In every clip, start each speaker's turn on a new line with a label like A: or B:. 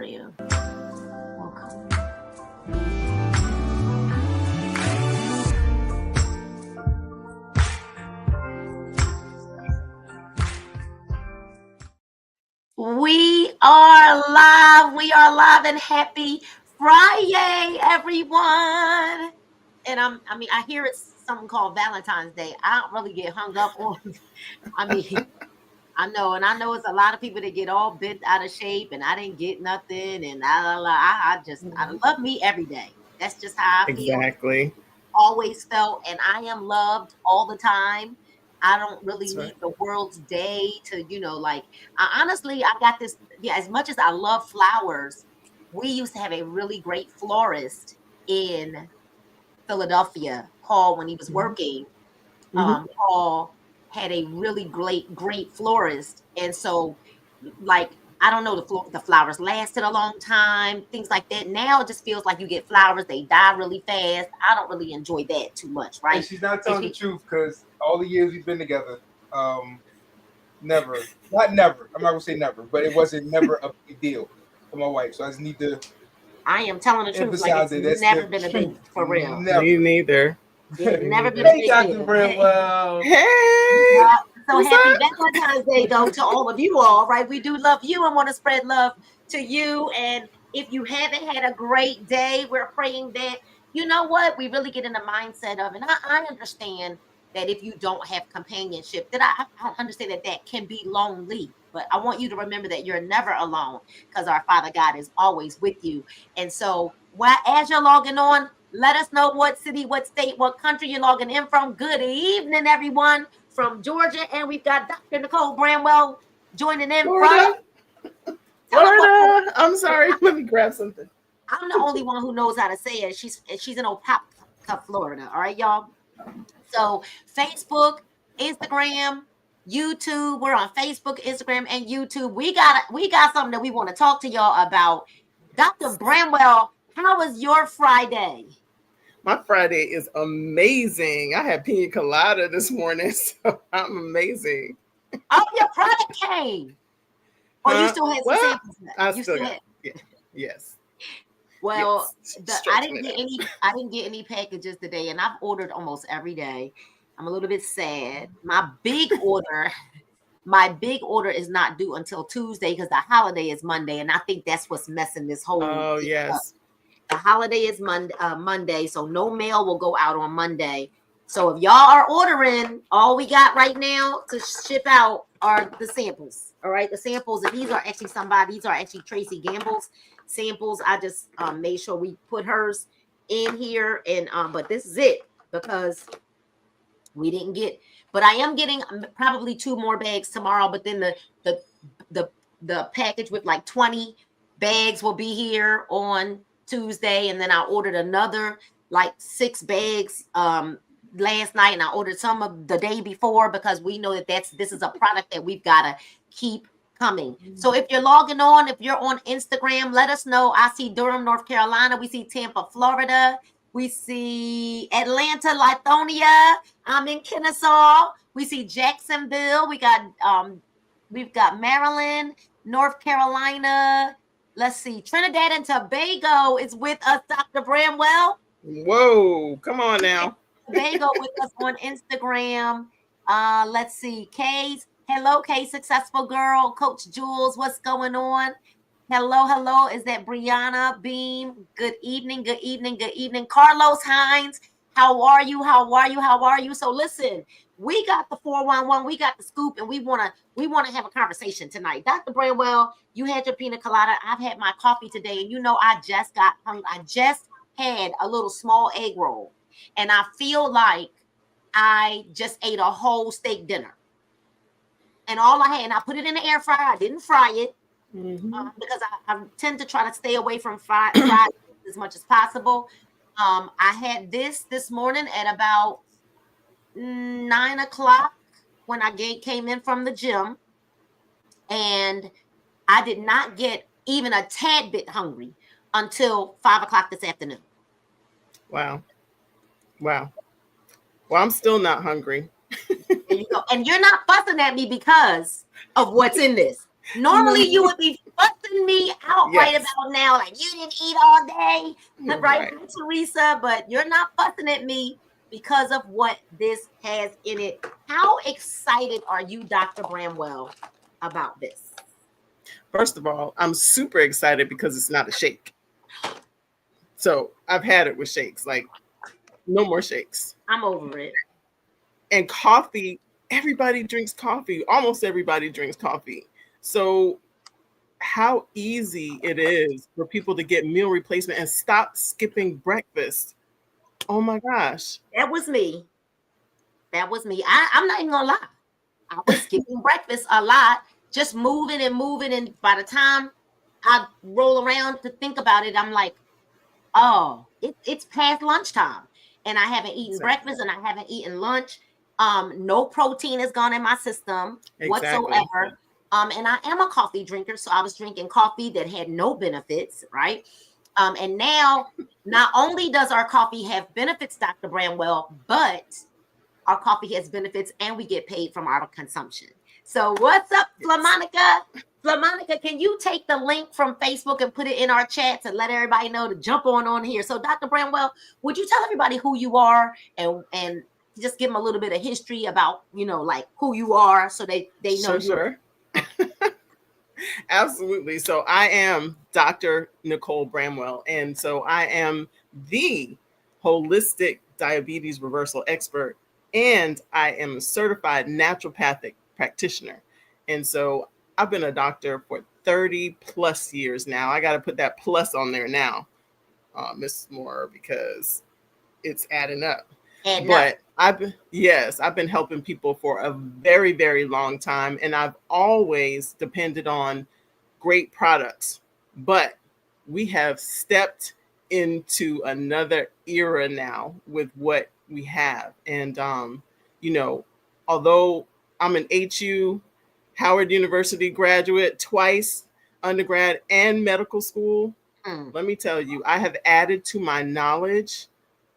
A: you. Welcome. We are live. We are live and happy Friday, everyone. And I hear it's something called Valentine's Day. I don't really get hung up on. I know it's a lot of people that get all bent out of shape, and I didn't get nothing, and I love me every day. That's just how I feel.
B: Exactly.
A: Always felt, and I am loved all the time. I don't really
B: That's
A: need
B: right.
A: the world's day to, honestly, I got this. Yeah, as much as I love flowers, we used to have a really great florist in Philadelphia. Paul, when he was working, Paul had a really great florist, and so like I don't know, the flowers lasted a long time, things like that. Now it just feels like you get flowers, they die really fast. I don't really enjoy that too much, right?
C: And she's not telling the truth because all the years we've been together, never, not never. I'm not gonna say never, but it wasn't never a big deal for my wife. So I just need to.
A: I am telling the truth. Like
C: emphasize
A: it's
C: it.
A: never
C: That's
A: been
C: the
A: a big
C: truth.
A: for real.
C: Never.
B: Me neither.
A: Yeah, never been a
C: Hey,
A: big
C: Dr.
A: deal.
C: Bramwell.
B: Hey.
A: So happy Valentine's Day, though, to all of you all, right? We do love you and want to spread love to you. And if you haven't had a great day, we're praying that, you know what, we really get in the mindset of, and I understand that if you don't have companionship, that I understand that can be lonely. But I want you to remember that you're never alone because our Father God is always with you. And so as you're logging on, let us know what city, what state, what country you're logging in from. Good evening, everyone from Georgia. And we've got Dr. Nicole Bramwell joining in
B: Florida.
A: from
B: Florida. I'm sorry. Let me grab something.
A: I'm the only one who knows how to say it. She's in Opelika, Florida. All right, y'all. So Facebook, Instagram, YouTube. We're on Facebook, Instagram, and YouTube. We got something that we want to talk to y'all about. Dr. Bramwell, how was your Friday?
B: My Friday is amazing. I had pina colada this morning, so I'm amazing.
A: Oh, your product came. Oh, you still had some samples.
B: I still got. Yeah, yes.
A: Well,
B: yes.
A: I didn't get any packages today, and I've ordered almost every day. I'm a little bit sad. My big order is not due until Tuesday because the holiday is Monday, and I think that's what's messing this whole.
B: Oh yes.
A: Up. The holiday is Monday, so no mail will go out on Monday. So if y'all are ordering, all we got right now to ship out are the samples. All right, the samples, and these are actually Tracy Gamble's samples. I just made sure we put hers in here, and but this is it because we didn't get. But I am getting probably 2 more bags tomorrow. But then the package with like 20 bags will be here on Tuesday, and then I ordered another like 6 bags last night, and I ordered some of the day before because we know that this is a product that we've got to keep coming. So if you're logging on, if you're on Instagram, let us know. I see Durham, North Carolina. We see Tampa, Florida. We see Atlanta, Lithonia. I'm in Kennesaw. We see Jacksonville. We've got Maryland, North Carolina. Let's see. Trinidad and Tobago is with us, Dr. Bramwell.
B: Whoa, come on now.
A: Tobago with us on Instagram. Let's see. Hello, Kay, successful girl. Coach Jules, what's going on? Hello. Is that Brianna Beam? Good evening. Carlos Hines, how are you? So listen, we got the 411, we got the scoop, and we wanna have a conversation tonight. Dr. Bramwell, you had your pina colada. I've had my coffee today, and I just got hungry. I just had a little small egg roll, and I feel like I just ate a whole steak dinner. And all I had, and I put it in the air fryer. I didn't fry it because I tend to try to stay away from fried as much as possible. I had this morning at about 9 o'clock when I came in from the gym, and I did not get even a tad bit hungry until 5 o'clock this afternoon.
B: Wow. Well, I'm still not hungry.
A: There you go. And you're not fussing at me because of what's in this. Normally you would be fussing me out right
B: Yes.
A: about now, like you didn't eat all day, right,
B: Right.
A: Teresa? But you're not fussing at me because of what this has in it. How excited are you, Dr. Bramwell, about this?
B: First of all, I'm super excited because it's not a shake. So I've had it with shakes, like no more shakes.
A: I'm over it.
B: And coffee, everybody drinks coffee. Almost everybody drinks coffee. So how easy it is for people to get meal replacement and stop skipping breakfast. Oh my gosh.
A: That was me. That was me. I'm not even gonna lie. I was skipping breakfast a lot, just moving and moving. And by the time I roll around to think about it, I'm like, oh, it's past lunchtime. And I haven't eaten breakfast and I haven't eaten lunch. No protein has gone in my system whatsoever. And I am a coffee drinker, so I was drinking coffee that had no benefits, right? And now, not only does our coffee have benefits, Dr. Bramwell, but our coffee has benefits and we get paid from our consumption. So what's up, Flamonica? Flamonica, can you take the link from Facebook and put it in our chat to let everybody know to jump on here? So Dr. Bramwell, would you tell everybody who you are and just give them a little bit of history about, like who you are so they know.
B: Sure. Absolutely. So I am Dr. Nicole Bramwell. And so I am the holistic diabetes reversal expert. And I am a certified naturopathic practitioner. And so I've been a doctor for 30 plus years now. I got to put that plus on there now, Miss Moore, because it's adding up. But I've been helping people for a very, very long time. And I've always depended on great products. But we have stepped into another era now with what we have. And, although I'm an HU, Howard University graduate, twice undergrad and medical school, let me tell you, I have added to my knowledge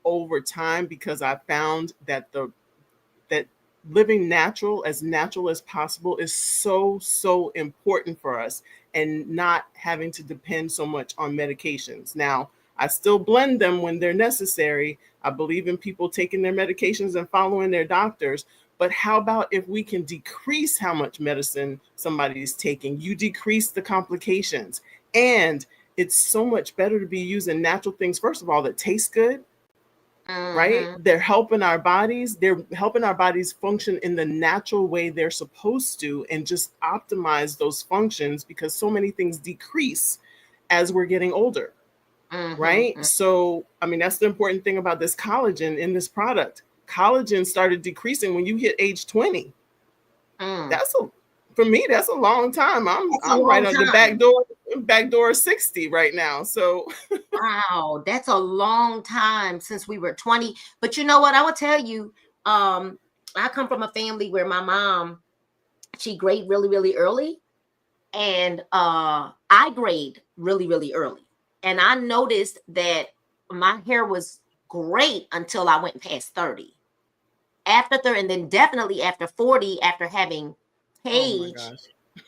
B: over time because I found that that living natural as possible is so important for us, and not having to depend so much on medications. Now, I still blend them when they're necessary. I believe in people taking their medications and following their doctors. But how about if we can decrease how much medicine somebody's taking? You decrease the complications. And it's so much better to be using natural things, first of all, that taste good, right? They're helping our bodies. They're helping our bodies function in the natural way they're supposed to, and just optimize those functions, because so many things decrease as we're getting older. Right? So, that's the important thing about this collagen in this product. Collagen started decreasing when you hit age 20. For me, that's a long time. I'm right on the back door 60 right now. So
A: wow, that's a long time since we were 20. But you know what? I will tell you, I come from a family where my mom, she grade really, really early. And I grade really, really early. And I noticed that my hair was great until I went past 30. After 30, and then definitely after 40, after having Paige,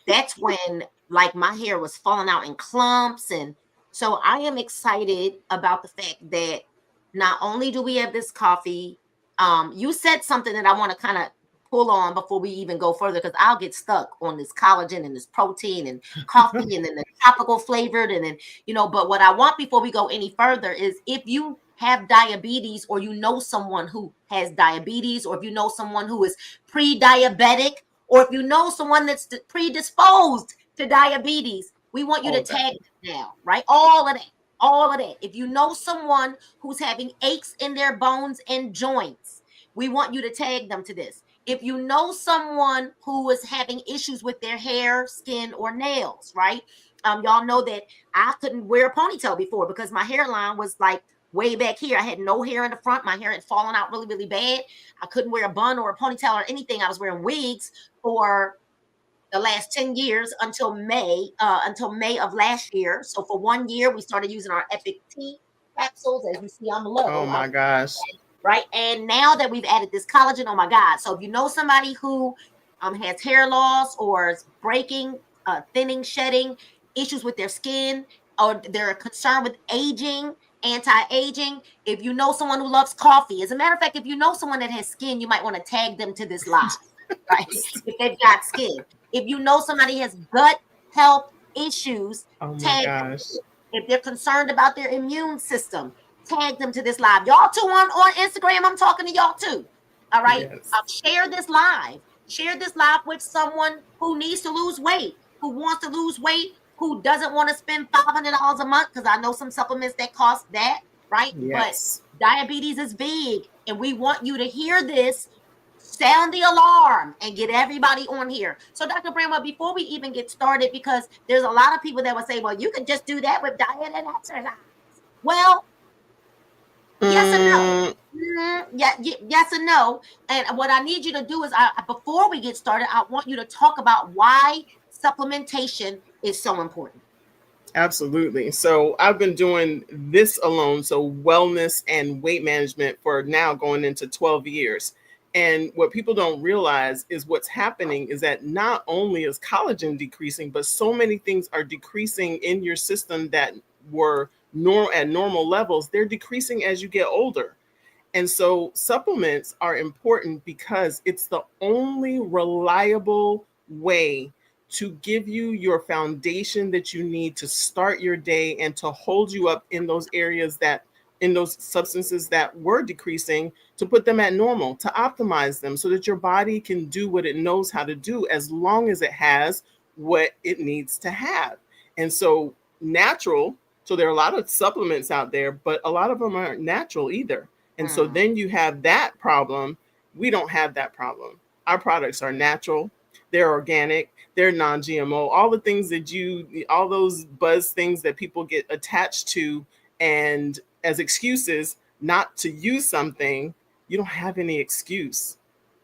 A: that's when like my hair was falling out in clumps. And so I am excited about the fact that not only do we have this coffee, you said something that I want to kind of pull on before we even go further, because I'll get stuck on this collagen and this protein and coffee and then the tropical flavored and then, but what I want before we go any further is, if you have diabetes, or you know someone who has diabetes, or if you know someone who is pre-diabetic, or if you know someone that's predisposed to diabetes, we want you to tag them now, right? All of that. If you know someone who's having aches in their bones and joints, we want you to tag them to this. If you know someone who is having issues with their hair, skin, or nails, right? Y'all know that I couldn't wear a ponytail before because my hairline was like way back here. I had no hair in the front. My hair had fallen out really, really bad. I couldn't wear a bun or a ponytail or anything. I was wearing wigs for the last 10 years until May of last year. So for 1 year, we started using our Epic Tea capsules. As you see on the logo.
B: Oh my gosh.
A: Right. And now that we've added this collagen, oh my God. So if you know somebody who has hair loss or is breaking thinning, shedding, issues with their skin, or they're concerned with aging, anti-aging. If you know someone who loves coffee, as a matter of fact, if you know someone that has skin, you might want to tag them to this live, right? If they've got skin. If you know somebody has gut health issues,
B: Oh my
A: tag them.
B: gosh.
A: If they're concerned about their immune system, tag them to this live. Y'all too on Instagram, I'm talking to y'all too. All right.
B: Yes.
A: Share this live. Share this live with someone who needs to lose weight, who wants to lose weight, who doesn't want to spend $500 a month, because I know some supplements that cost that, right?
B: Yes.
A: But diabetes is big, and we want you to hear this, sound the alarm, and get everybody on here. So, Dr. Bramwell, before we even get started, because there's a lot of people that would say, well, you could just do that with diet and exercise. Well, yes and no. Yeah, yes and no. And what I need you to do is, before we get started, I want you to talk about why supplementation is so important.
B: Absolutely. So I've been doing this alone, so wellness and weight management, for now going into 12 years. And what people don't realize is what's happening is that not only is collagen decreasing, but so many things are decreasing in your system that were at normal levels. They're decreasing as you get older. And so supplements are important because it's the only reliable way to give you your foundation that you need to start your day and to hold you up in those areas in those substances that were decreasing, to put them at normal, to optimize them so that your body can do what it knows how to do, as long as it has what it needs to have. And so natural, so there are a lot of supplements out there, but a lot of them aren't natural either. And so then you have that problem. We don't have that problem. Our products are natural, they're organic, they're non-GMO, all the things that all those buzz things that people get attached to and as excuses not to use something. You don't have any excuse.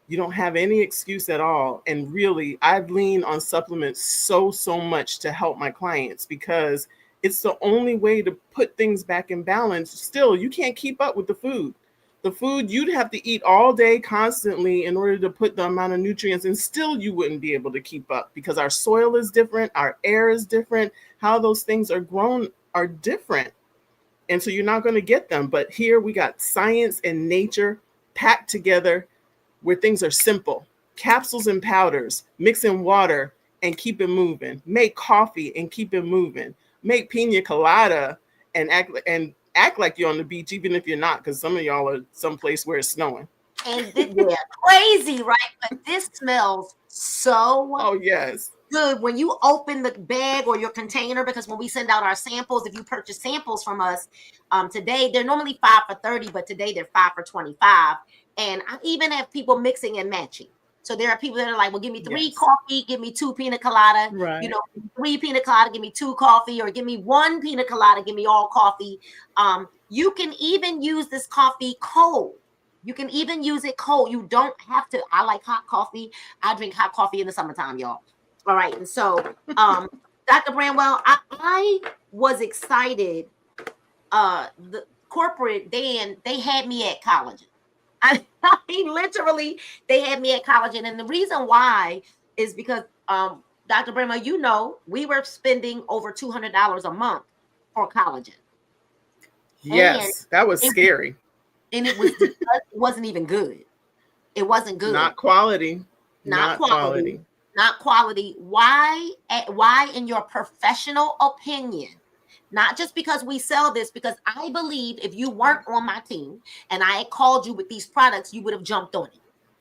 B: You don't have any excuse at all. And really, I've leaned on supplements so much to help my clients, because it's the only way to put things back in balance. Still, you can't keep up with the food. The food you'd have to eat all day constantly in order to put the amount of nutrients, and still you wouldn't be able to keep up, because our soil is different, our air is different, how those things are grown are different. And so you're not going to get them. But here we got science and nature packed together, where things are simple. Capsules and powders, mix in water and keep it moving. Make coffee and keep it moving. Make pina colada and act like you're on the beach, even if you're not, because some of y'all are someplace where it's snowing.
A: And yeah, crazy, right? But this smells so
B: yes,
A: good when you open the bag or your container, because when we send out our samples, if you purchase samples from us, today they're normally 5 for $30, but today they're 5 for $25. And I even have people mixing and matching. So there are people that are like, well, give me 3 coffee, give me 2 pina colada,
B: right.
A: 3 pina colada, give me 2 coffee, or give me 1 pina colada, give me all coffee. You can even use this coffee cold. You can even use it cold. You don't have to. I like hot coffee. I drink hot coffee in the summertime, y'all. All right. And so, Dr. Bramwell, I was excited. The corporate, they had me at collagen. I mean, literally, they had me at collagen. And the reason why is because, Dr. Bramwell, we were spending over $200 a month for collagen.
B: Yes, that was scary.
A: And it was because it wasn't even good. It wasn't good.
B: Not quality.
A: Not quality. Not quality. Why, in your professional opinion, not just because we sell this, because I believe if you weren't on my team and I had called you with these products, you would have jumped on it,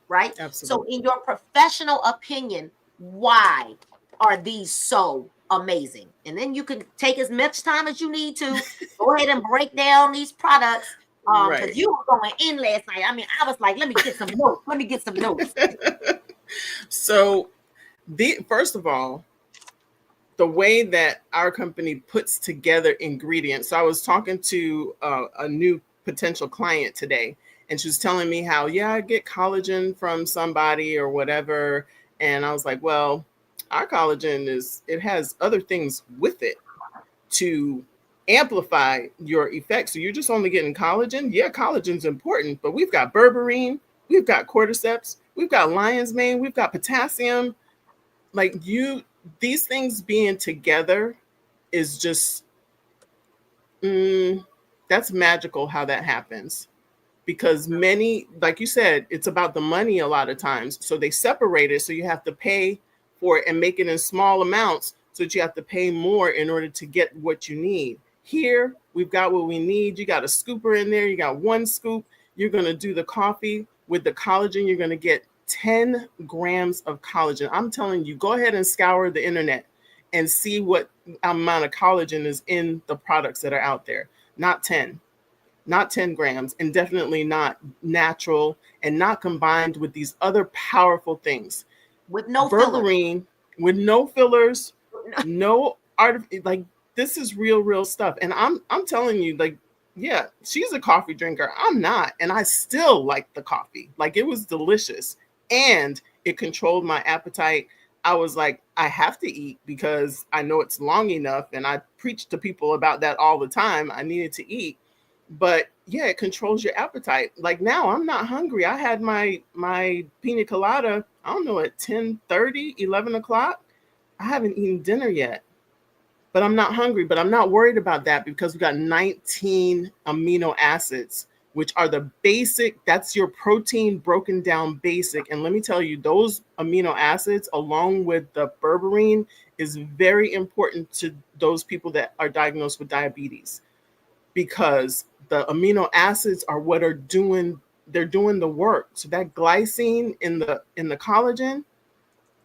A: right?
B: Absolutely.
A: So in your professional opinion, why are these so amazing? And then you can take as much time as you need to go ahead and break down these products. Because you were going in last night. I mean, I was like, let me get some notes.
B: So first of all, the way that our company puts together ingredients. So I was talking to a new potential client today, and she was telling me how, I get collagen from somebody or whatever. And I was like, well, our collagen it has other things with it to amplify your effects. So you're just only getting collagen. Yeah, collagen's important, but we've got berberine, we've got cordyceps, we've got lion's mane, we've got potassium. Like these things being together is just, that's magical how that happens. Because many, like you said, it's about the money a lot of times. So they separate it. So you have to pay for it and make it in small amounts so that you have to pay more in order to get what you need. Here, we've got what we need. You got a scooper in there. You got one scoop. You're going to do the coffee with the collagen. You're going to get 10 grams of collagen. I'm telling you, go ahead and scour the internet and see what amount of collagen is in the products that are out there. Not 10 grams, and definitely not natural and not combined with these other powerful things.
A: With no
B: berberine, with no fillers, no art. Like, this is real stuff. And I'm telling you, like, yeah, she's a coffee drinker. I'm not, and I still like the coffee. Like, it was delicious, and it controlled my appetite. I was like, I have to eat because I know it's long enough, and I preach to people about that all the time. I needed to eat. But yeah, it controls your appetite. Like, now I'm not hungry. I had my pina colada, I don't know, at 10:30, 11 o'clock. I haven't eaten dinner yet, but I'm not hungry. But I'm not worried about that because we got 19 amino acids, which are the basic. That's your protein broken down basic. And let me tell you, those amino acids, along with the berberine, is very important to those people that are diagnosed with diabetes, because the amino acids are what are doing, they're doing the work. So that glycine in the collagen,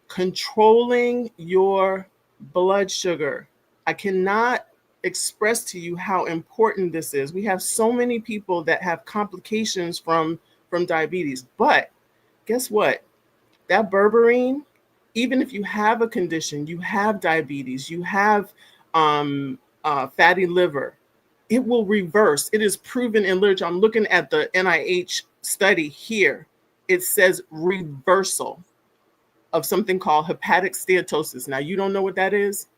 B: controlling your blood sugar. I cannot express to you how important this is. We have so many people that have complications from diabetes. But guess what? That berberine, even if you have a condition, you have diabetes, you have fatty liver, it will reverse. It is proven in literature. I'm looking at the NIH study here. It says reversal of something called hepatic steatosis. Now, you don't know what that is,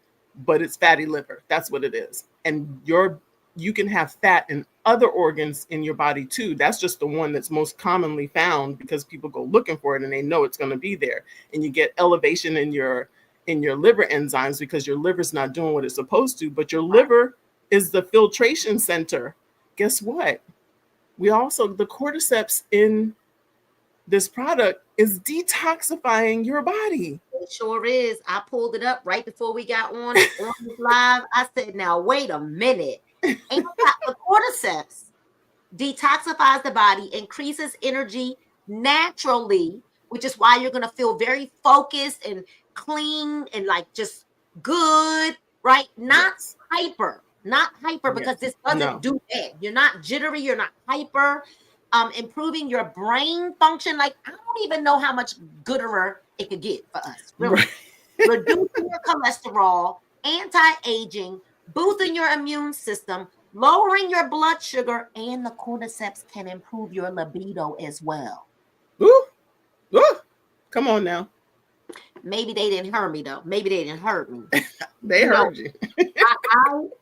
B: but it's fatty liver. That's what it is. And you can have fat in other organs in your body too. That's just the one that's most commonly found because people go looking for it and they know it's going to be there. And you get elevation in your liver enzymes because your liver's not doing what it's supposed to, but your liver is the filtration center. Guess what? The cordyceps in this product is detoxifying your body.
A: It sure is. I pulled it up right before we got on this live. I said, now wait a minute. And the cordyceps detoxifies the body, increases energy naturally, which is why you're going to feel very focused and clean and like just good, right? Not hyper. Because this doesn't do that. You're not jittery, you're not hyper. Improving your brain function. Like, I don't even know how much gooder it could get for us. Really. Right. Reducing your cholesterol, anti-aging, boosting your immune system, lowering your blood sugar, and the cordyceps can improve your libido as well.
B: Ooh. Come on now.
A: Maybe they didn't hear me though. Maybe they didn't hear me.
B: They heard you.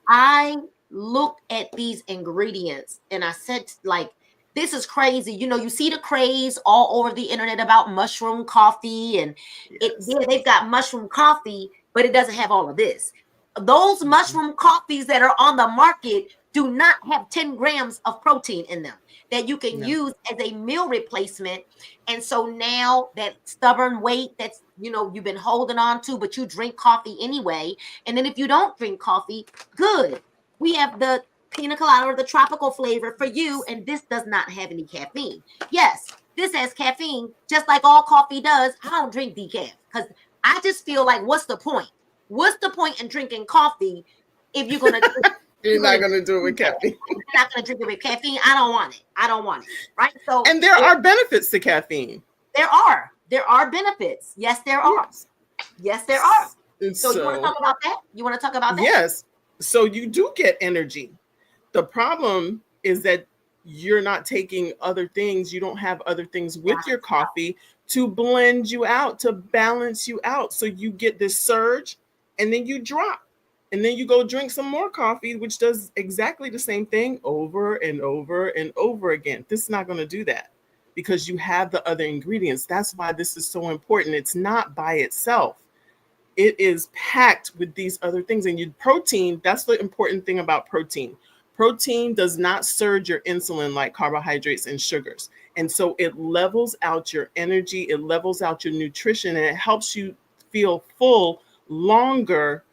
A: I looked at these ingredients and I said, like, this is crazy. You know, you see the craze all over the internet about mushroom coffee, and they've got mushroom coffee, but it doesn't have all of this. Those mushroom coffees that are on the market do not have 10 grams of protein in them that you can use as a meal replacement. And so now that stubborn weight that's, you've been holding on to, but you drink coffee anyway. And then if you don't drink coffee, good. We have the pina colada or the tropical flavor for you, and this does not have any caffeine. Yes, this has caffeine, just like all coffee does. I don't drink decaf because I just feel like, what's the point? What's the point in drinking coffee if you're gonna
B: you're not gonna do it with caffeine?
A: You're not gonna drink it with caffeine. I don't want it. Right? So,
B: and there are benefits to caffeine.
A: There are benefits. Yes, there are. Yes, there are. So you want to talk about that?
B: Yes. So you do get energy. The problem is that you're not taking other things. You don't have other things with your coffee to blend you out, to balance you out. So you get this surge and then you drop. And then you go drink some more coffee, which does exactly the same thing over and over and over again. This is not going to do that because you have the other ingredients. That's why this is so important. It's not by itself. it is packed with these other things. And protein, that's the important thing about protein. Protein does not surge your insulin like carbohydrates and sugars. And so it levels out your energy, it levels out your nutrition, and it helps you feel full longer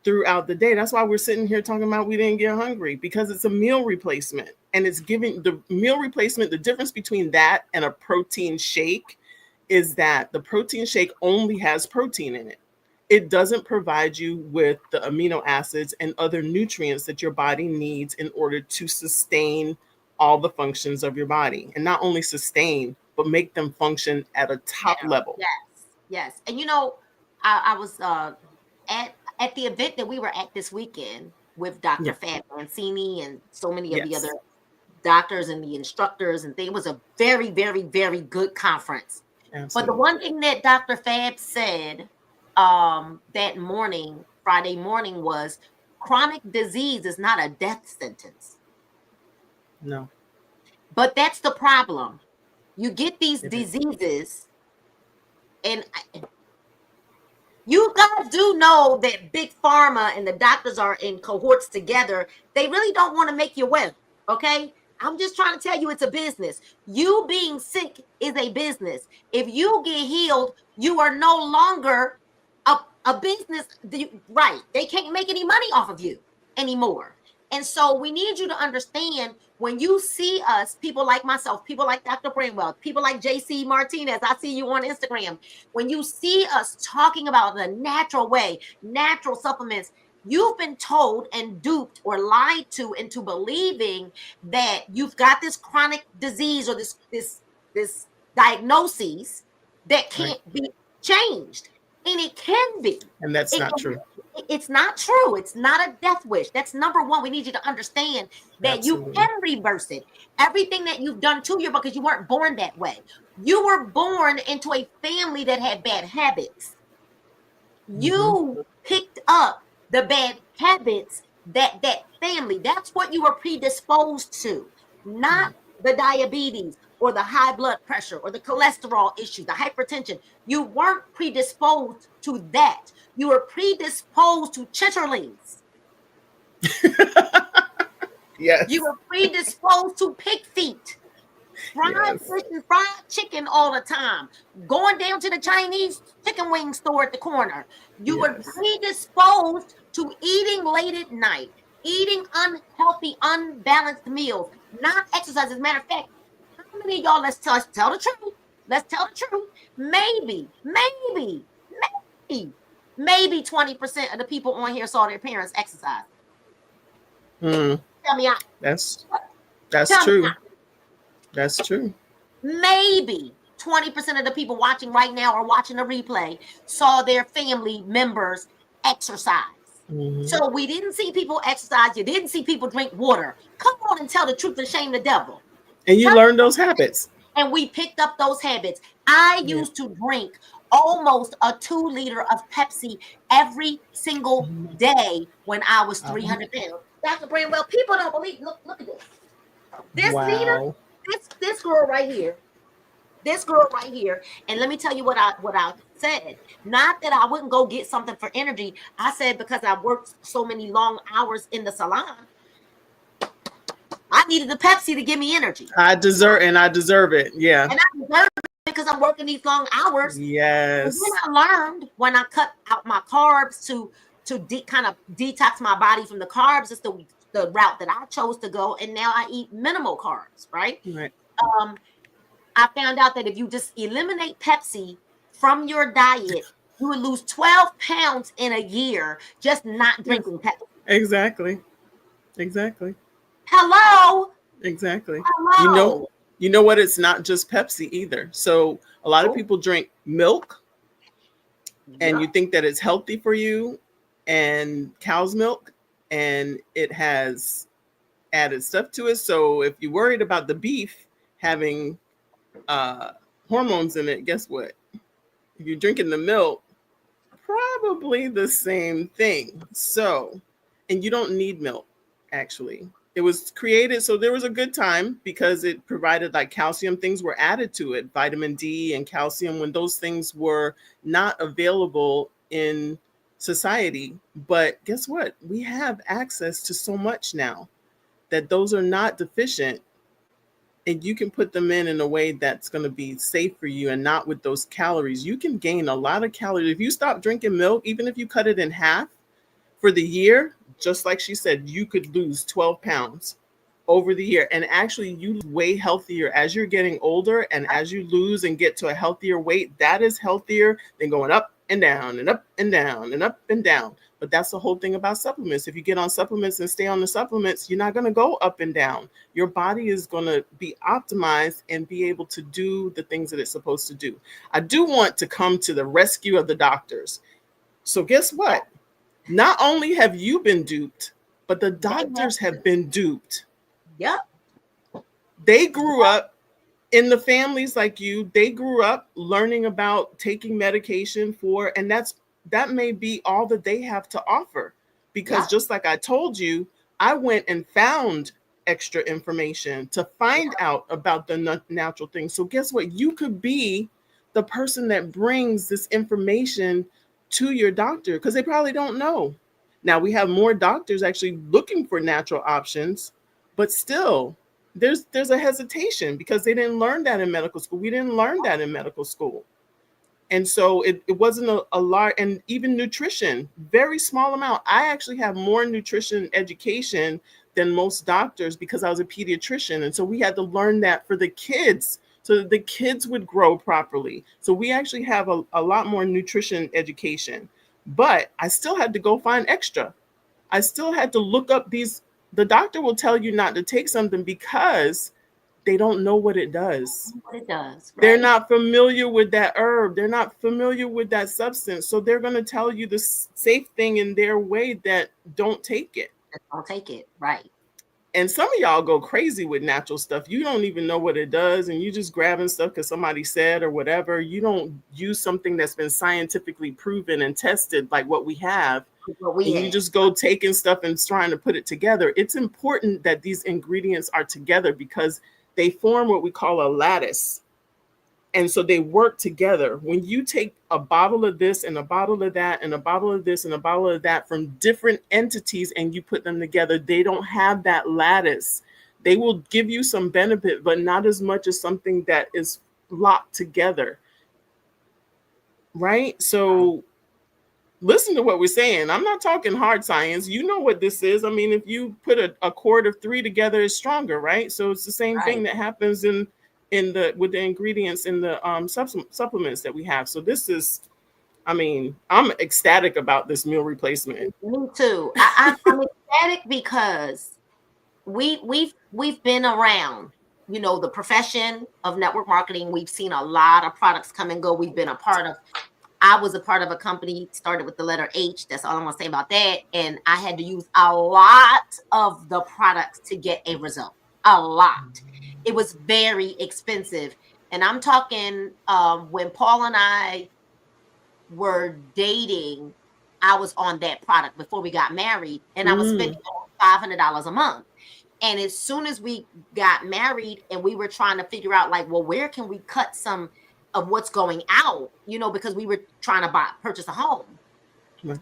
B: throughout the day. That's why we're sitting here talking about we didn't get hungry, because it's a meal replacement. And it's giving the meal replacement, the difference between that and a protein shake is that the protein shake only has protein in it. It doesn't provide you with the amino acids and other nutrients that your body needs in order to sustain all the functions of your body. And not only sustain, but make them function at a top level.
A: Yes. And you know, I was at the event that we were at this weekend with Dr. Fab Mancini and so many of the other doctors and the instructors, and it was a very, very, very good conference. Absolutely. But the one thing that Dr. Fab said that morning, Friday morning, was chronic disease is not a death sentence.
B: No.
A: But that's the problem. You get these diseases, and you guys do know that big pharma and the doctors are in cohorts together. They really don't want to make you well, okay? I'm just trying to tell you it's a business. You being sick is a business. If you get healed, you are no longer a business, right? They can't make any money off of you anymore. And so we need you to understand, when you see us, people like myself, people like Dr. Bramwell, people like JC Martinez, I see you on Instagram. When you see us talking about the natural way, natural supplements, you've been told and duped or lied to into believing that you've got this chronic disease or this diagnosis that can't be changed. And it can be.
B: And that's not true.
A: It's not true. It's not a death wish. That's number one. We need you to understand that you can reverse it. Everything that you've done to you, because you weren't born that way. You were born into a family that had bad habits. You picked up the bad habits that family, that's what you were predisposed to, not the diabetes or the high blood pressure or the cholesterol issue, the hypertension. You weren't predisposed to that. You were predisposed to chitterlings.
B: Yes.
A: You were predisposed to pig feet, fried fish and fried chicken all the time, going down to the Chinese chicken wing store at the corner. You were predisposed to eating late at night, eating unhealthy, unbalanced meals, not exercise. As a matter of fact, how many of y'all, let's tell the truth. Let's tell the truth. Maybe 20% of the people on here saw their parents exercise. Tell me out.
B: That's true. That's true.
A: Maybe 20% of the people watching right now or watching a replay saw their family members exercise. So we didn't see people exercise. You didn't see people drink water. Come on and tell the truth and shame the devil.
B: And you learned those habits.
A: And we picked up those habits. I used to drink almost a 2 liter of Pepsi every single day when I was 300 pounds. Dr. Bramwell, people don't believe. Look at this. This Nina, this girl right here. This girl right here. And let me tell you what I said. Not that I wouldn't go get something for energy. I said because I worked so many long hours in the salon, I needed the Pepsi to give me energy.
B: I deserve it. Yeah.
A: And I deserve it because I'm working these long hours.
B: Yes.
A: And then I learned when I cut out my carbs to kind of detox my body from the carbs. It's the route that I chose to go. And now I eat minimal carbs, right?
B: Right.
A: I found out that if you just eliminate Pepsi from your diet, you would lose 12 pounds in a year just not drinking Pepsi.
B: Exactly.
A: Hello.
B: Exactly.
A: Hello.
B: You know what? It's not just Pepsi either. So a lot of people drink milk and you think that it's healthy for you, and cow's milk, and it has added stuff to it. So if you're worried about the beef having hormones in it, guess what? If you're drinking the milk, probably the same thing. So, and you don't need milk, actually. It was created, so there was a good time because it provided like calcium. Things were added to it, vitamin D and calcium, when those things were not available in society. But guess what? We have access to so much now that those are not deficient, and you can put them in a way that's going to be safe for you and not with those calories. You can gain a lot of calories if you stop drinking milk. Even if you cut it in half for the year, just like she said, you could lose 12 pounds over the year. And actually, you lose way healthier as you're getting older, and as you lose and get to a healthier weight, that is healthier than going up and down and up and down and up and down. But that's the whole thing about supplements. If you get on supplements and stay on the supplements, you're not going to go up and down. Your body is going to be optimized and be able to do the things that it's supposed to do. I do want to come to the rescue of the doctors. So guess what? Not only have you been duped, but the doctors have been duped.
A: Yep.
B: They grew up in the families like you. They grew up learning about taking medication for, and that may be all that they have to offer. Because just like I told you, I went and found extra information to find out about the natural things. So guess what? You could be the person that brings this information to your doctor, because they probably don't know. Now we have more doctors actually looking for natural options, but still there's a hesitation because they didn't learn that in medical school. We didn't learn that in medical school. And so it wasn't a lot. And even nutrition, very small amount. I actually have more nutrition education than most doctors because I was a pediatrician. And so we had to learn that for the kids so that the kids would grow properly. So we actually have a lot more nutrition education. But I still had to go find extra. I still had to look up these. The doctor will tell you not to take something because they don't know what it does.
A: What it does. Right?
B: They're not familiar with that herb. They're not familiar with that substance. So they're going to tell you the safe thing in their way that don't take it.
A: Don't take it. Right.
B: And some of y'all go crazy with natural stuff. You don't even know what it does. And you just grabbing stuff because somebody said or whatever. You don't use something that's been scientifically proven and tested like what we have. You just go taking stuff and trying to put it together. It's important that these ingredients are together because they form what we call a lattice. And so they work together. When you take a bottle of this and a bottle of that and a bottle of this and a bottle of that from different entities and you put them together, they don't have that lattice. They will give you some benefit, but not as much as something that is locked together. Right? So listen to what we're saying. I'm not talking hard science. You know what this is. I mean, if you put a cord of 3 together, it's stronger, right? So it's the same thing that happens with the ingredients in the supplements that we have. So this is, I mean, I'm ecstatic about this meal replacement.
A: Me too. I'm ecstatic because we've been around, you know, the profession of network marketing. We've seen a lot of products come and go. We've been I was a part of a company, started with the letter H. That's all I'm going to say about that. And I had to use a lot of the products to get a result. A lot. It was very expensive. And I'm talking when Paul and I were dating, I was on that product before we got married. And I was spending $500 a month. And as soon as we got married and we were trying to figure out like, well, where can we cut some of what's going out, you know, because we were trying to purchase a home.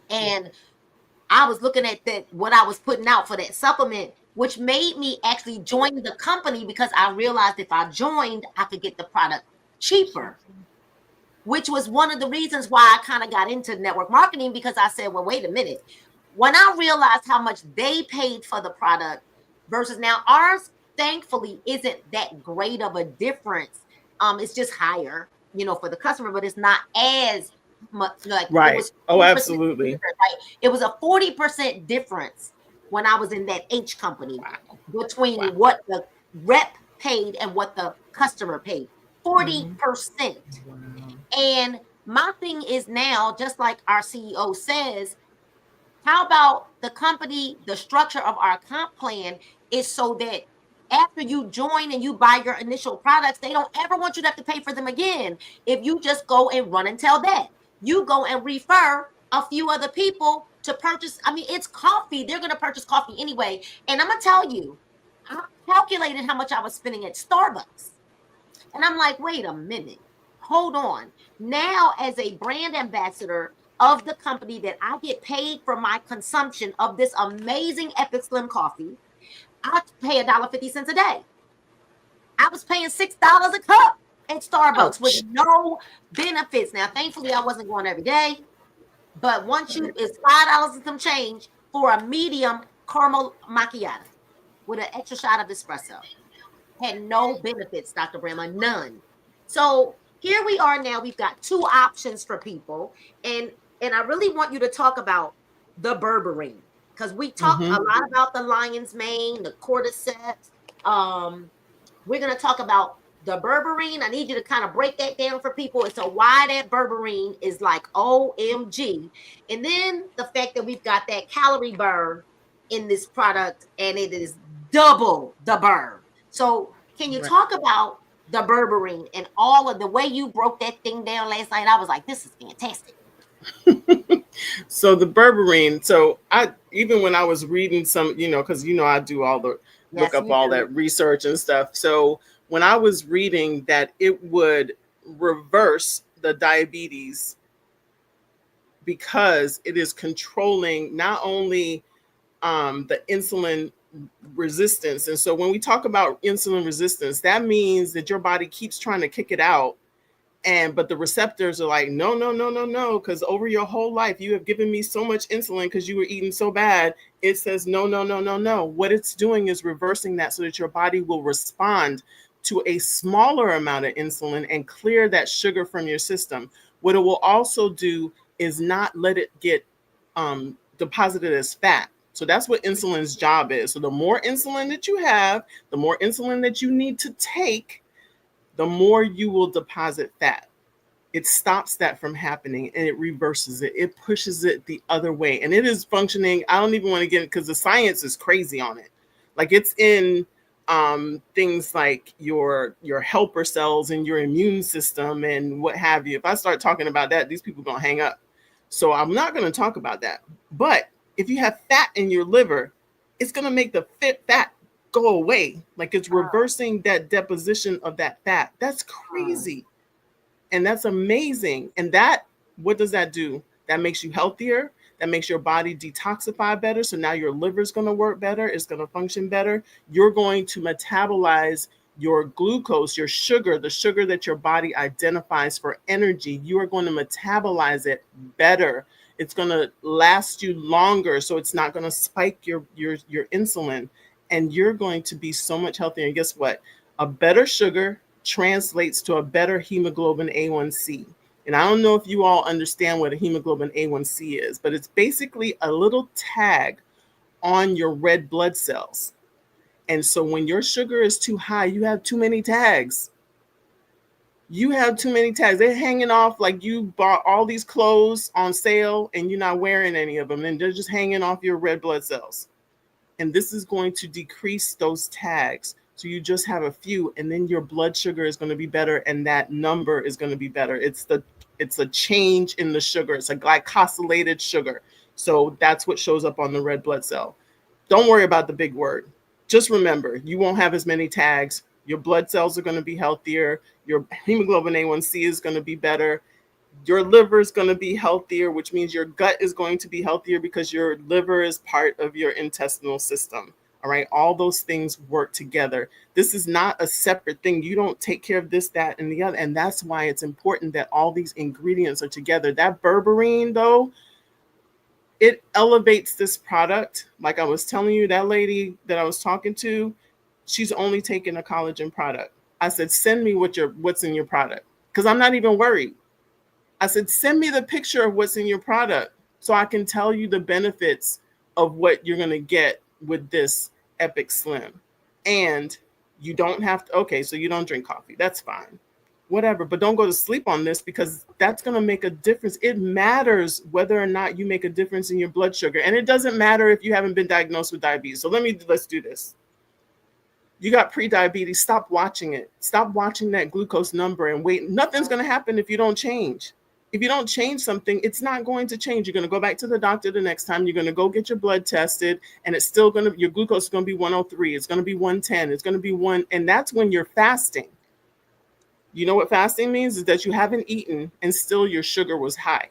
A: And I was looking at what I was putting out for that supplement, which made me actually join the company because I realized if I joined, I could get the product cheaper, which was one of the reasons why I kind of got into network marketing, because I said, well, wait a minute. When I realized how much they paid for the product versus now ours, thankfully, isn't that great of a difference. It's just higher, you know, for the customer, but it's not as much. Like,
B: right. Oh, absolutely.
A: Right? It was a 40% difference when I was in that H company between what the rep paid and what the customer paid. 40%. And my thing is now, just like our CEO says, how about the company, the structure of our comp plan is so that after you join and you buy your initial products, they don't ever want you to have to pay for them again. If you just go and run and tell that, you go and refer a few other people to purchase. I mean, it's coffee. They're going to purchase coffee anyway. And I'm going to tell you, I calculated how much I was spending at Starbucks. And I'm like, wait a minute, hold on. Now, as a brand ambassador, of the company that I get paid for my consumption of this amazing Epic Slim coffee, I pay $1.50 a day. I was paying $6 a cup at Starbucks with no benefits. Now, thankfully, I wasn't going every day, but once you, it's $5 and some change for a medium caramel macchiato with an extra shot of espresso. Had no benefits, Dr. Bramlin, none. So here we are now. We've got two options for people, and I really want you to talk about the berberine, because we talked a lot about the lion's mane, the cordyceps. We're going to talk about the berberine. I need you to kind of break that down for people as to why that berberine is like OMG. And then the fact that we've got that calorie burn in this product, and it is double the burn. So can you talk about the berberine and all of the way you broke that thing down last night? I was like, this is fantastic.
B: So the berberine, so I, even when I was reading some, because I do all the look up all that research and stuff. So when I was reading that it would reverse the diabetes because it is controlling not only the insulin resistance. And so when we talk about insulin resistance, that means that your body keeps trying to kick it out. But the receptors are like, no, because over your whole life, you have given me so much insulin because you were eating so bad. It says, no. What it's doing is reversing that so that your body will respond to a smaller amount of insulin and clear that sugar from your system. What it will also do is not let it get deposited as fat. So that's what insulin's job is. So the more insulin that you have, the more insulin that you need to take, the more you will deposit fat. It stops that from happening and it reverses it. It pushes it the other way. And it is functioning. I don't even want to get it because the science is crazy on it. Like it's in things like your helper cells and your immune system and what have you. If I start talking about that, these people are going to hang up. So I'm not going to talk about that. But if you have fat in your liver, it's going to make the fat go away. Like it's reversing that deposition of that fat. That's crazy. And that's amazing. And that, what does that do? That makes you healthier. That makes your body detoxify better. So now your liver is going to work better. It's going to function better. You're going to metabolize your glucose, your sugar, the sugar that your body identifies for energy. You are going to metabolize it better. It's going to last you longer. So it's not going to spike your insulin. And you're going to be so much healthier. And guess what? A better sugar translates to a better hemoglobin A1C. And I don't know if you all understand what a hemoglobin A1C is, but it's basically a little tag on your red blood cells. And so when your sugar is too high, you have too many tags. You have too many tags. They're hanging off like you bought all these clothes on sale and you're not wearing any of them. And they're just hanging off your red blood cells. And this is going to decrease those tags. So you just have a few, and then your blood sugar is going to be better, and that number is going to be better. It's a change in the sugar. It's a glycosylated sugar. So that's what shows up on the red blood cell. Don't worry about the big word. Just remember, you won't have as many tags. Your blood cells are going to be healthier. Your hemoglobin A1C is going to be better. Your liver is going to be healthier, which means your gut is going to be healthier because your liver is part of your intestinal system. All right. All those things work together. This is not a separate thing. You don't take care of this, that, and the other. And that's why it's important that all these ingredients are together. That berberine, though, it elevates this product. Like I was telling you, that lady that I was talking to, she's only taking a collagen product. I said, send me what's in your product, because I'm not even worried. I said, send me the picture of what's in your product so I can tell you the benefits of what you're going to get with this Epic Slim. And you don't have to, okay, so you don't drink coffee. That's fine. Whatever. But don't go to sleep on this, because that's going to make a difference. It matters whether or not you make a difference in your blood sugar. And it doesn't matter if you haven't been diagnosed with diabetes. So let's do this. You got pre-diabetes. Stop watching it. Stop watching that glucose number and wait. Nothing's going to happen if you don't change. If you don't change something, it's not going to change. You're going to go back to the doctor the next time. You're going to go get your blood tested, and it's still going to, your glucose is going to be 103. It's going to be 110. It's going to be 1. And that's when you're fasting. You know what fasting means? Is that you haven't eaten and still your sugar was high.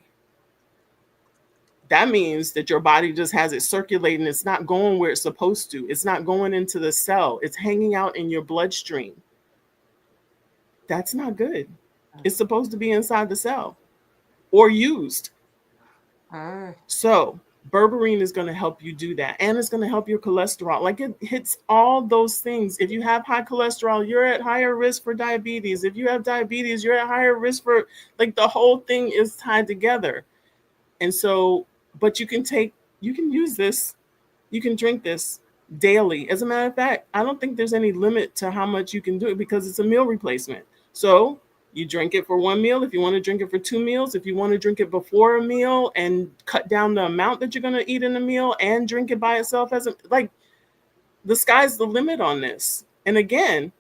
B: that means that your body just has it circulating. It's not going where it's supposed to. It's not going into the cell. It's hanging out in your bloodstream. That's not good. It's supposed to be inside the cell or used. So berberine is going to help you do that. And it's going to help your cholesterol. Like, it hits all those things. If you have high cholesterol, you're at higher risk for diabetes. If you have diabetes, you're at higher risk for, like, the whole thing is tied together. And so, but you can use this, you can drink this daily. As a matter of fact, I don't think there's any limit to how much you can do it because it's a meal replacement. So you drink it for one meal. If you want to drink it for 2 meals, if you want to drink it before a meal and cut down the amount that you're going to eat in a meal and drink it by itself like, the sky's the limit on this. And again,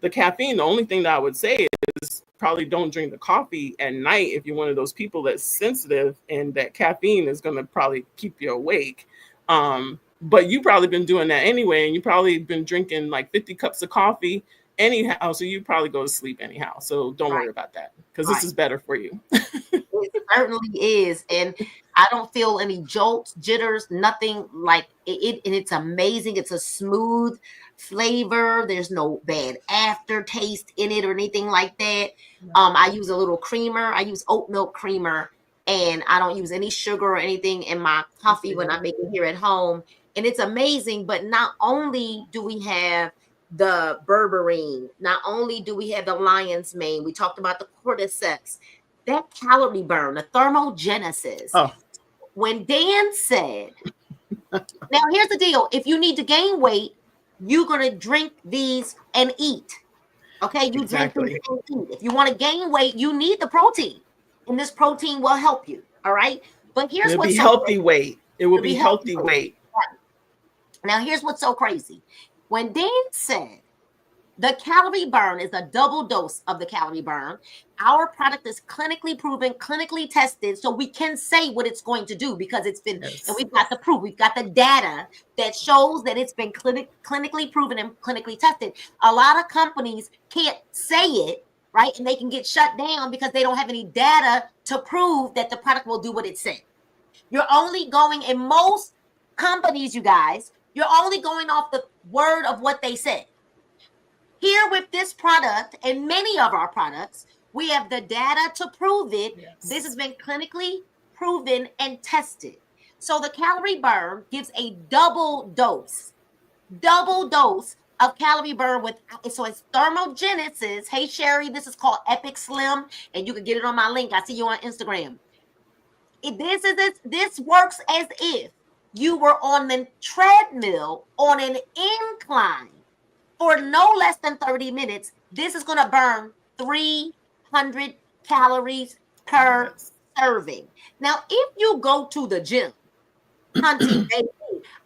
B: the caffeine, the only thing that I would say is probably don't drink the coffee at night if you're one of those people that's sensitive and that caffeine is going to probably keep you awake. But you probably been doing that anyway, and you probably been drinking like 50 cups of coffee anyhow, so you probably go to sleep anyhow. So don't worry about that, because this is better for you.
A: It certainly is. And I don't feel any jolts, jitters, nothing like it. And it's amazing. It's a smooth flavor. There's no bad aftertaste in it or anything like that. I use a little creamer. I use oat milk creamer, and I don't use any sugar or anything in my coffee when I make it here at home. And it's amazing. But not only do we have the berberine, not only do we have the lion's mane, we talked about the cordyceps, that calorie burn, the thermogenesis. When Dan said, now here's the deal, if you need to gain weight, you're going to drink these and eat. Okay, you drink these and eat. If you want to gain weight, you need the protein, and this protein will help you. All right, but here's what's
B: healthy weight. It will be healthy weight.
A: Now here's what's so crazy. When Dan said the calorie burn is a double dose of the calorie burn, our product is clinically proven, clinically tested, so we can say what it's going to do because it's been, and we've got the proof, we've got the data that shows that it's been clinically proven and clinically tested. A lot of companies can't say it, right? And they can get shut down because they don't have any data to prove that the product will do what it said. You're only going, in most companies, you guys, you're only going off the word of what they said. Here with this product and many of our products, we have the data to prove it. This has been clinically proven and tested. So the calorie burn gives a double dose of calorie burn so it's thermogenesis. Hey, Sherry, this is called Epic Slim, and you can get it on my link. I see you on Instagram. This works as if you were on the treadmill on an incline for no less than 30 minutes. This is going to burn 300 calories per serving. Now, if you go to the gym, hunting, baby,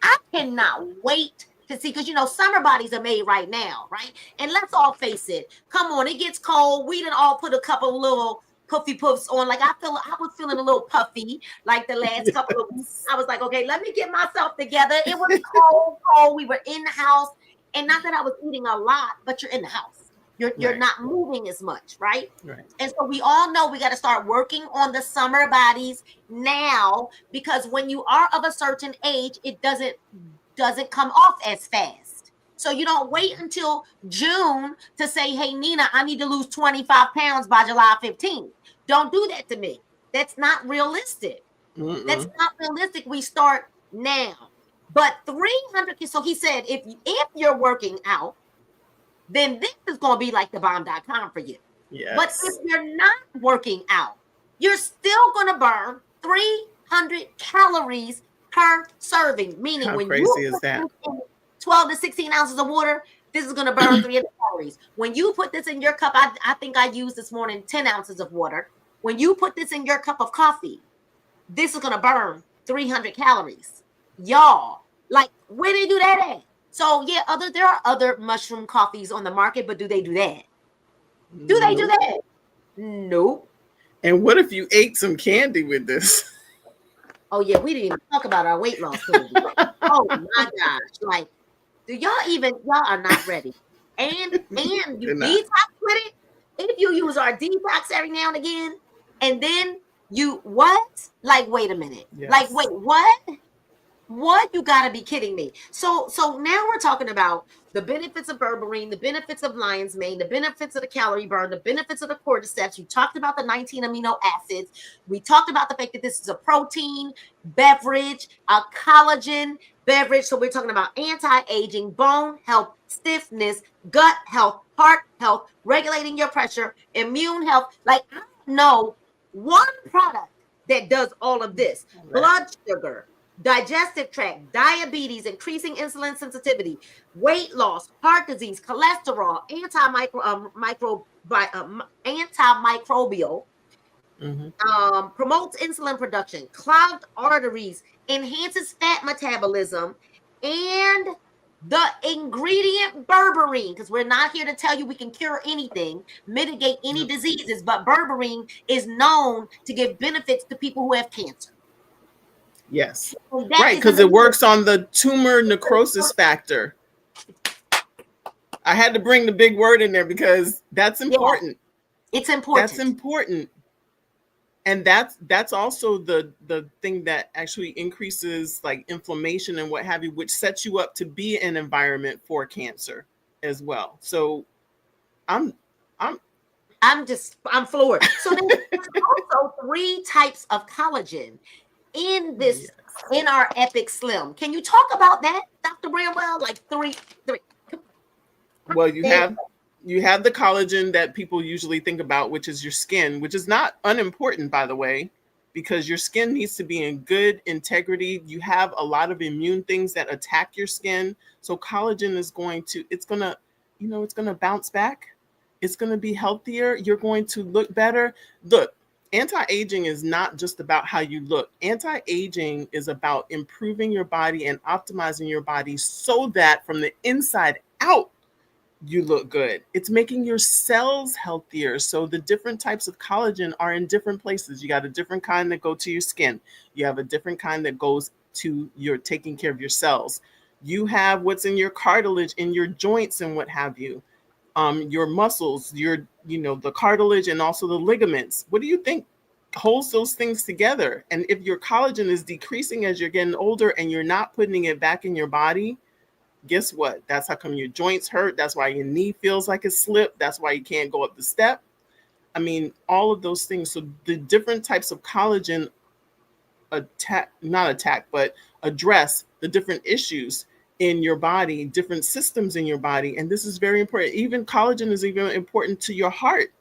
A: I cannot wait to see, because, you know, summer bodies are made right now, right? And let's all face it. Come on, it gets cold. We done all put a couple little puffy puffs on. Like, I was feeling a little puffy like the last couple of weeks. I was like, okay, let me get myself together. It was cold. We were in the house. And not that I was eating a lot, but you're in the house. You're not moving as much, right? And so we all know we got to start working on the summer bodies now, because when you are of a certain age, it doesn't come off as fast. So you don't wait until June to say, hey, Nina, I need to lose 25 pounds by July 15th. Don't do that to me. That's not realistic. That's not realistic. We start now. But 300, so he said, if you're working out, then this is going to be like the bomb.com for you. But if you're not working out, you're still going to burn 300 calories per serving. Meaning,
B: how
A: when
B: crazy
A: you
B: is that?
A: 12 to 16 ounces of water, this is going to burn 300 calories. When you put this in your cup, I think I used this morning 10 ounces of water. When you put this in your cup of coffee, this is going to burn 300 calories. Y'all, like, where do they do that at? So yeah, there are other mushroom coffees on the market, but do they do that? Do they do that? Nope.
B: And what if you ate some candy with this?
A: Oh yeah, we didn't even talk about our weight loss candy. Oh my gosh, like, y'all are not ready. And you detox with it. If you use our detox every now and again, and then You what? Like, wait a minute.
B: Yes.
A: Like, wait, what? What? You gotta be kidding me. So now we're talking about the benefits of berberine, the benefits of lion's mane, the benefits of the calorie burn, the benefits of the cordyceps. You talked about the 19 amino acids. We talked about the fact that this is a protein beverage, a collagen beverage. So we're talking about anti-aging, bone health, stiffness, gut health, heart health, regulating your pressure, immune health. Like, I don't know one product that does all of this. Blood sugar, digestive tract, diabetes, increasing insulin sensitivity, weight loss, heart disease, cholesterol, antimicrobial, promotes insulin production, clogged arteries, enhances fat metabolism, and the ingredient berberine, because we're not here to tell you we can cure anything, mitigate any diseases, but berberine is known to give benefits to people who have cancer.
B: Yes. Right, because it works on the tumor necrosis factor. I had to bring the big word in there because that's important.
A: Yeah, it's important.
B: That's important. And that's also the thing that actually increases like inflammation and what have you, which sets you up to be an environment for cancer as well. So I'm
A: floored. So there's also 3 types of collagen in this, in our Epic Slim. Can you talk about that, Dr. Bramwell? Like three.
B: Well, you have the collagen that people usually think about, which is your skin, which is not unimportant, by the way, because your skin needs to be in good integrity. You have a lot of immune things that attack your skin. So collagen is going to bounce back. It's going to be healthier. You're going to look better. Look, anti-aging is not just about how you look. Anti-aging is about improving your body and optimizing your body so that from the inside out, you look good. It's making your cells healthier. So the different types of collagen are in different places. You got a different kind that go to your skin. You have a different kind that goes to your taking care of your cells. You have what's in your cartilage, in your joints and what have you. Your muscles, the cartilage and also the ligaments. What do you think holds those things together? And if your collagen is decreasing as you're getting older and you're not putting it back in your body, guess what? That's how come your joints hurt. That's why your knee feels like it's slipped. That's why you can't go up the step. I mean, all of those things. So the different types of collagen address the different issues in your body, different systems in your body. And this is very important. Even collagen is even important to your heart.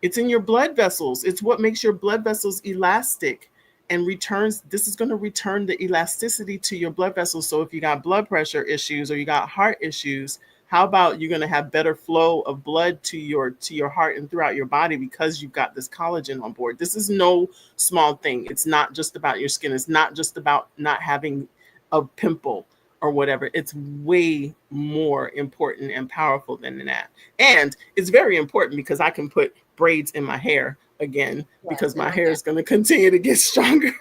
B: It's in your blood vessels. It's what makes your blood vessels elastic and this is going to return the elasticity to your blood vessels. So if you got blood pressure issues or you got heart issues, how about you're going to have better flow of blood to your heart and throughout your body because you've got this collagen on board. This is no small thing. It's not just about your skin. It's not just about not having a pimple or whatever. It's way more important and powerful than that. And it's very important because I can put braids in my hair again because my hair is going to continue to get stronger.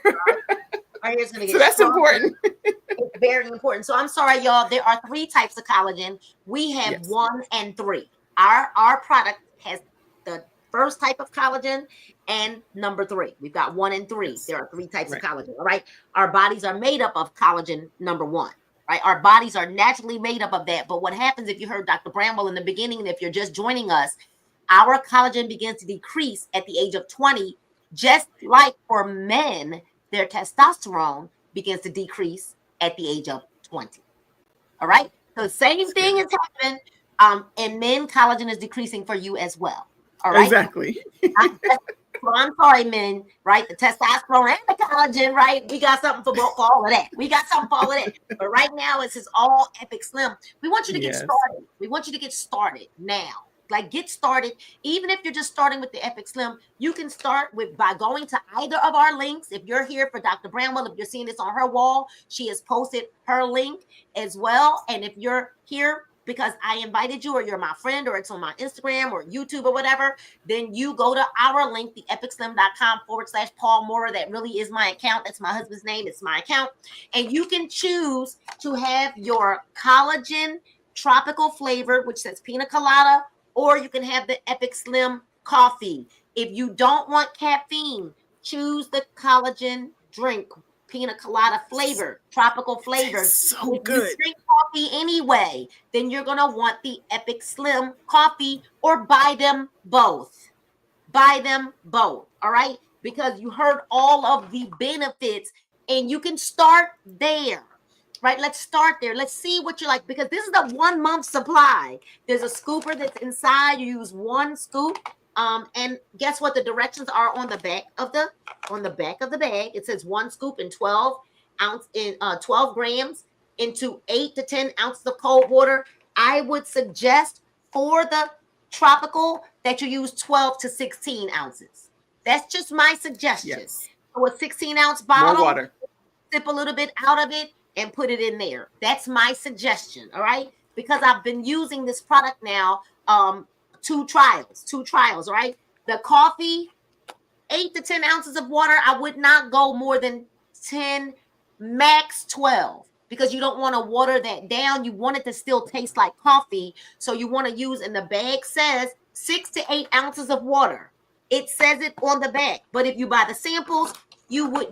A: My hair's going to get
B: so that's
A: stronger.
B: Important.
A: It's very important. So I'm sorry, y'all. There are 3 types of collagen. We have 1 and 3. Our product has the first type of collagen and number 3. We've got 1 and 3. There are 3 types of collagen. All right. Our bodies are made up of collagen number 1. Right? Our bodies are naturally made up of that. But what happens if you heard Dr. Bramwell in the beginning, and if you're just joining us, our collagen begins to decrease at the age of 20, just like for men, their testosterone begins to decrease at the age of 20. All right. So same thing is happening. In men, collagen is decreasing for you as well. All right.
B: Exactly.
A: I'm sorry, men, right? The testosterone and the collagen, right? We got something for all of that. But right now, this is all Epic Slim. We want you to get started. We want you to get started now. Like, get started. Even if you're just starting with the Epic Slim, you can start by going to either of our links. If you're here for Dr. Bramwell, if you're seeing this on her wall, she has posted her link as well. And if you're here because I invited you, or you're my friend, or it's on my Instagram or YouTube or whatever, then you go to our link, theepicslim.com/Paul Mora. That really is my account. That's my husband's name. It's my account. And you can choose to have your collagen tropical flavored, which says pina colada, or you can have the Epic Slim coffee. If you don't want caffeine, choose the collagen drink, pina colada flavor, tropical flavors.
B: So
A: If you
B: good.
A: drink coffee anyway, then you're going to want the Epic Slim coffee, or buy them both. Buy them both. All right. Because you heard all of the benefits, and you can start there. Right. Let's start there. Let's see what you like, because this is the 1 month supply. There's a scooper that's inside. You use 1 scoop. And guess what? The directions are on the back of the bag. It says 1 scoop in 12 grams into 8 to 10 ounces of cold water. I would suggest for the tropical that you use 12 to 16 ounces. That's just my suggestion.
B: Yes.
A: So a 16-ounce bottle,
B: More water.
A: sip a little bit out of it and put it in there. That's my suggestion. All right. Because I've been using this product now, 2 trials, right? The coffee, 8 to 10 ounces of water. I would not go more than 10, max 12, because you don't want to water that down. You want it to still taste like coffee. So you want to use, and the bag says 6 to 8 ounces of water. It says it on the back. But if you buy the samples, you would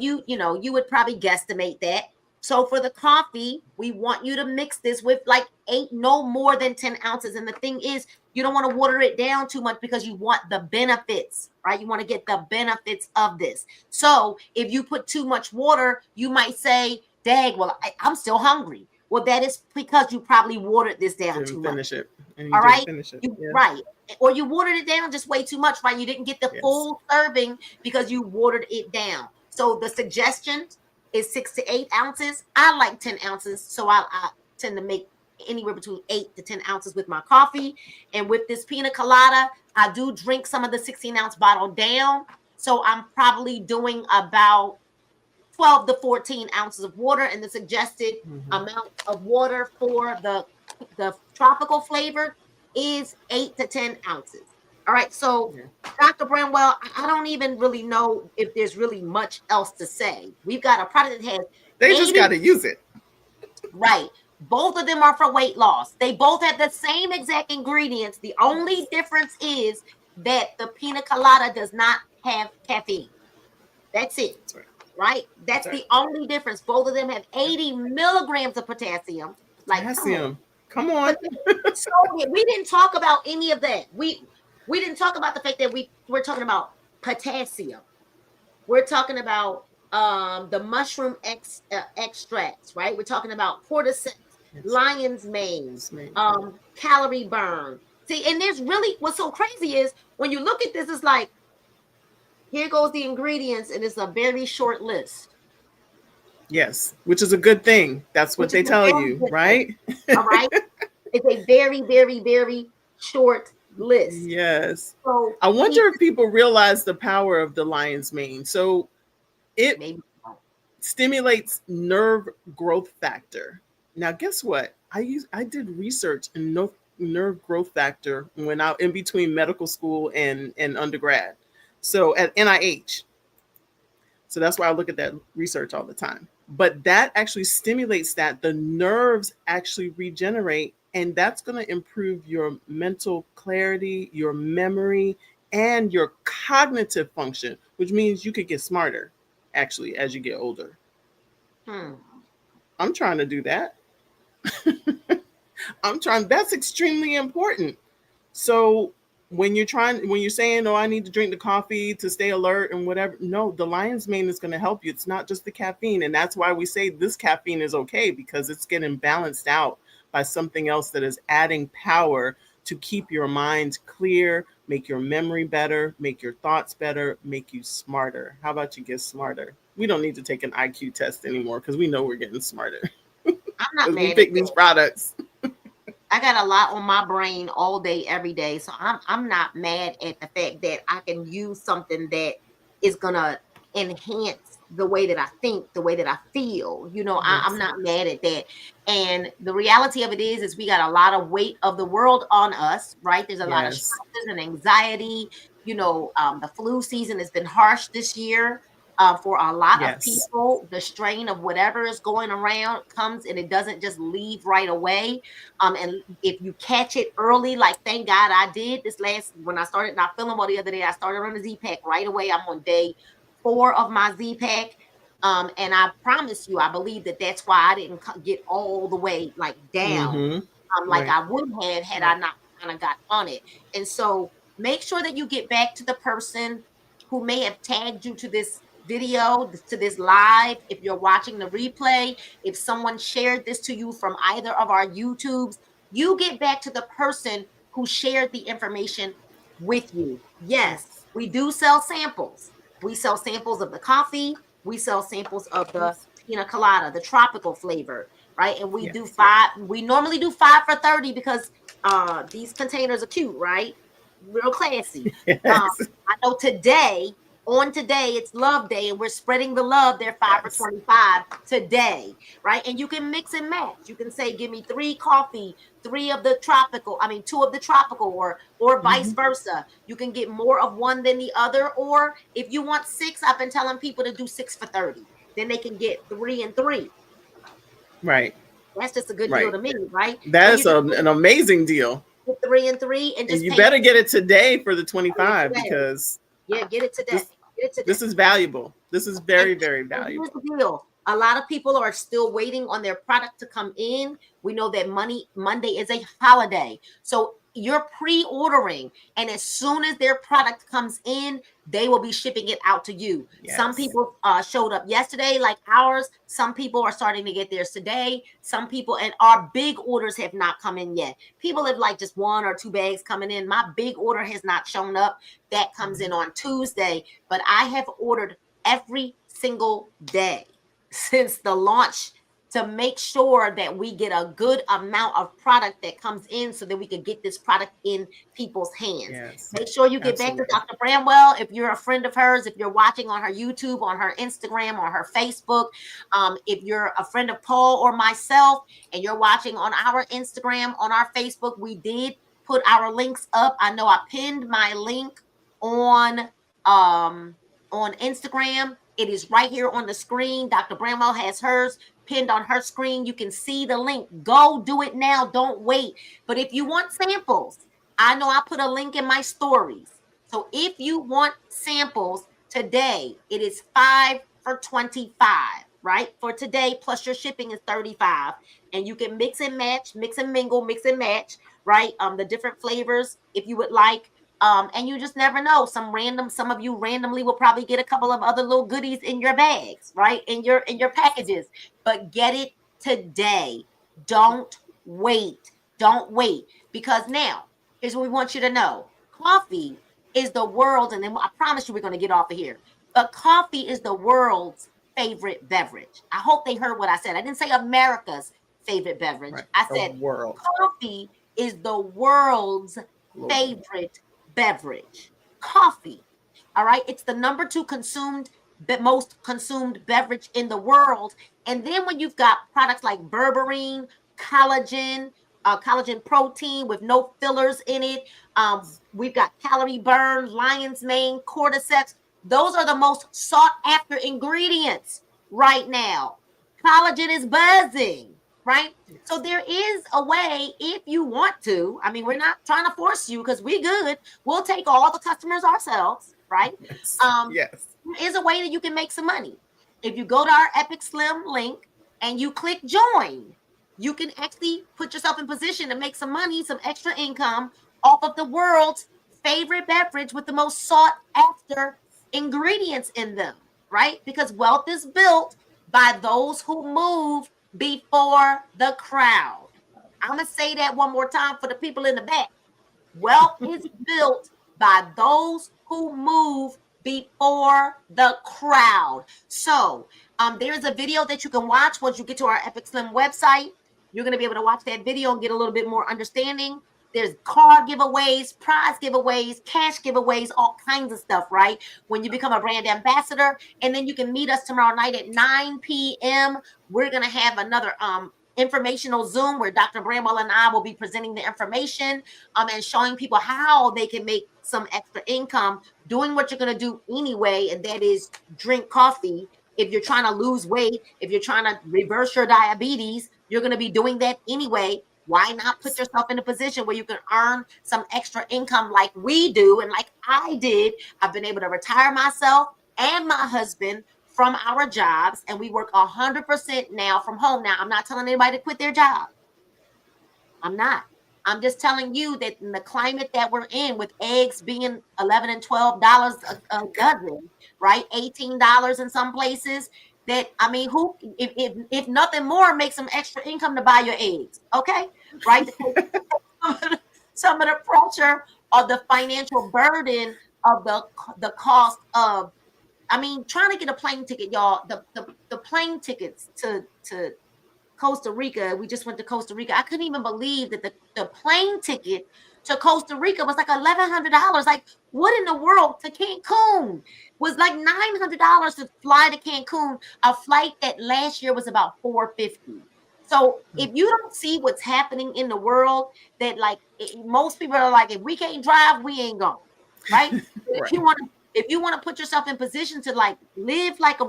A: probably guesstimate that. So for the coffee, we want you to mix this with like 8, no more than 10 ounces. And the thing is, you don't want to water it down too much, because you want the benefits, right? You want to get the benefits of this. So if you put too much water, you might say, dang, well, I'm still hungry. Well, that is because you probably watered this down too much.
B: Finish it. And
A: all right.
B: Finish it.
A: Right. Or you watered it down just way too much, right? You didn't get the full serving because you watered it down. So the suggestion is 6 to 8 ounces. I like 10 ounces. So I tend to make anywhere between 8 to 10 ounces with my coffee. And with this pina colada, I do drink some of the 16-ounce bottle down. So I'm probably doing about 12 to 14 ounces of water, and the suggested amount of water for the tropical flavor is 8 to 10 ounces. All right. So, Dr. Bramwell, I don't even really know if there's really much else to say. We've got a product that has.
B: They just got to use it.
A: Right. Both of them are for weight loss. They both have the same exact ingredients. The only difference is that the pina colada does not have caffeine. That's it.
B: That's right.
A: Right? That's the only difference. Both of them have 80 milligrams of potassium. Like,
B: potassium. Come on.
A: So we didn't talk about any of that. We didn't talk about the fact that we're talking about potassium. We're talking about the mushroom extracts, right? We're talking about cordyceps, lion's mane, calorie burn. See, and there's really, what's so crazy is when you look at this, it's like, here goes the ingredients, and it's a very short list.
B: Yes, which is a good thing. That's what they tell you, right?
A: All right. It's a very, very, very short list.
B: Yes.
A: So
B: I wonder if people realize the power of the lion's mane. So it stimulates nerve growth factor. Now, guess what? I did research in nerve growth factor when I in between medical school and undergrad. So at NIH. So that's why I look at that research all the time. But that actually stimulates that. The nerves actually regenerate, and that's going to improve your mental clarity, your memory, and your cognitive function, which means you could get smarter, actually, as you get older. I'm trying to do that. That's extremely important. So when you're saying, oh, I need to drink the coffee to stay alert and whatever, no, the lion's mane is going to help you. It's not just the caffeine. And that's why we say this caffeine is okay, because it's getting balanced out by something else that is adding power to keep your mind clear, make your memory better, make your thoughts better, make you smarter. How about you get smarter? We don't need to take an IQ test anymore, because we know we're getting smarter.
A: I'm not mad.
B: We pick these products.
A: I got a lot on my brain all day, every day. So I'm not mad at the fact that I can use something that is gonna enhance the way that I think, the way that I feel. I'm not mad at that. And the reality of it is we got a lot of weight of the world on us, right? There's a lot of stresses and anxiety. The flu season has been harsh this year. For a lot of people, the strain of whatever is going around comes, and it doesn't just leave right away. And if you catch it early, like thank God I did when I started not feeling well the other day, I started on the Z-Pack right away. I'm on day 4 of my Z pack. And I promise you, I believe that that's why I didn't get all the way like down, like
B: Right.
A: I would have had I not kind of got on it. And so make sure that you get back to the person who may have tagged you to this video, to this live. If you're watching the replay, if someone shared this to you from either of our YouTubes, you get back to the person who shared the information with you. Yes, we do sell samples. We sell samples of the coffee. We sell samples of the pina colada, the tropical flavor, right? And we do 5. We normally do 5 for 30 because these containers are cute, right? Real classy.
B: Yes.
A: I know today, it's Love Day, and we're spreading the love. They're 5 for 25 today, right? And you can mix and match. You can say, give me 3 coffee, 3 of the tropical, 2 of the tropical, or vice versa. You can get more of one than the other, or if you want 6, I've been telling people to do 6 for 30. Then they can get 3 and 3.
B: Right.
A: That's just a good deal to me, right?
B: That is an amazing deal.
A: 3 and 3, and just
B: you better get it today for the 25 because
A: get it today. Get it today.
B: This is valuable. This is very, very valuable.
A: Here's the deal. A lot of people are still waiting on their product to come in. We know that Monday is a holiday. So you're pre-ordering, and as soon as their product comes in, they will be shipping it out to you. Yes. Some people showed up yesterday, like ours. Some people are starting to get theirs today. Some people, and our big orders have not come in yet. People have like just 1 or 2 bags coming in. My big order has not shown up. That comes in on Tuesday, but I have ordered every single day since the launch to make sure that we get a good amount of product that comes in so that we can get this product in people's hands. Yes, make sure you get back to Dr. Bramwell. If you're a friend of hers, if you're watching on her YouTube, on her Instagram, on her Facebook, if you're a friend of Paul or myself and you're watching on our Instagram, on our Facebook, we did put our links up. I know I pinned my link on Instagram. It is right here on the screen. Dr. Bramwell has hers pinned on her screen. You can see the link. Go do it now. Don't wait. But if you want samples, I know I put a link in my stories. So if you want samples today, it is 5 for 25, right? For today, plus your shipping is 35. And you can mix and match, mix and mingle, mix and match, right? The different flavors if you would like. And you just never know. Some of you randomly will probably get a couple of other little goodies in your bags, right? In your packages. But get it today. Don't wait. Don't wait. Because now, here's what we want you to know. Coffee is the world's, and then I promise you we're going to get off of here. But coffee is the world's favorite beverage. I hope they heard what I said. I didn't say America's favorite beverage. Right. I said coffee is the world's favorite beverage. Coffee. All right. It's the number 2 most consumed beverage in the world. And then when you've got products like berberine, collagen protein with no fillers in it. We've got calorie burn, lion's mane, cordyceps. Those are the most sought after ingredients right now. Collagen is buzzing. Right? So there is a way if you want to. I mean, we're not trying to force you because we're good. We'll take all the customers ourselves, right? Yes. Yes. There is a way that you can make some money. If you go to our Epic Slim link and you click join, you can actually put yourself in position to make some money, some extra income off of the world's favorite beverage with the most sought after ingredients in them, right? Because wealth is built by those who move before the crowd. I'm going to say that one more time for the people in the back. Wealth is built by those who move before the crowd. So there's a video that you can watch once you get to our Epic Slim website. You're going to be able to watch that video and get a little bit more understanding. There's card giveaways, prize giveaways, cash giveaways, all kinds of stuff, right? When you become a brand ambassador. And then you can meet us tomorrow night at 9 p.m. We're going to have another informational Zoom where Dr. Bramwell and I will be presenting the information and showing people how they can make some extra income doing what you're going to do anyway, and that is drink coffee. If you're trying to lose weight, if you're trying to reverse your diabetes, you're going to be doing that anyway. Why not put yourself in a position where you can earn some extra income like we do and like I did? I've been able to retire myself and my husband from our jobs, and we work 100% now from home. Now, I'm not telling anybody to quit their job. I'm not. I'm just telling you that in the climate that we're in, with eggs being $11 and $12 a dozen, right? $18 in some places. That, I mean, who if nothing more makes some extra income to buy your eggs, okay? Right? Some of the pressure or the financial burden of the cost of, I mean, trying to get a plane ticket, y'all. The plane tickets to Costa Rica. We just went to Costa Rica. I couldn't even believe that the plane ticket to Costa Rica was like $1,100. Like, what in the world? To Cancun was like $900 to fly to Cancun. A flight that last year was about $450. So if you don't see what's happening in the world, that like most people are like, if we can't drive, we ain't going, right?
B: Right.
A: If you want to put yourself in position to like live like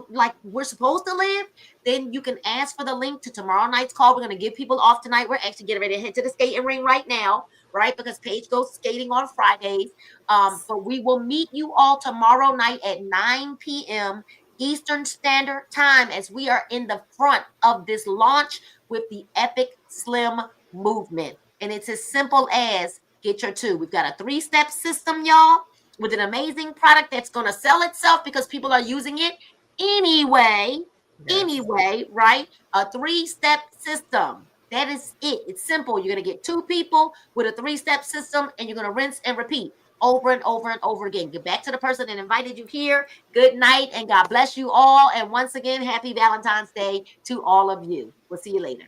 A: we're supposed to live, then you can ask for the link to tomorrow night's call. We're going to give people off tonight. We're actually getting ready to head to the skating ring right now, right? Because Paige goes skating on Fridays. But we will meet you all tomorrow night at 9 p.m. Eastern Standard Time, as we are in the front of this launch with the Epic Slim movement. And it's as simple as get your two. We've got a 3-step system, y'all, with an amazing product that's going to sell itself because people are using it anyway. Yes. Anyway, right? A 3-step system. That is it. It's simple. You're going to get 2 people with a 3-step system, and you're going to rinse and repeat over and over and over again. Get back to the person that invited you here. Good night, and God bless you all. And once again, happy Valentine's Day to all of you. We'll see you later.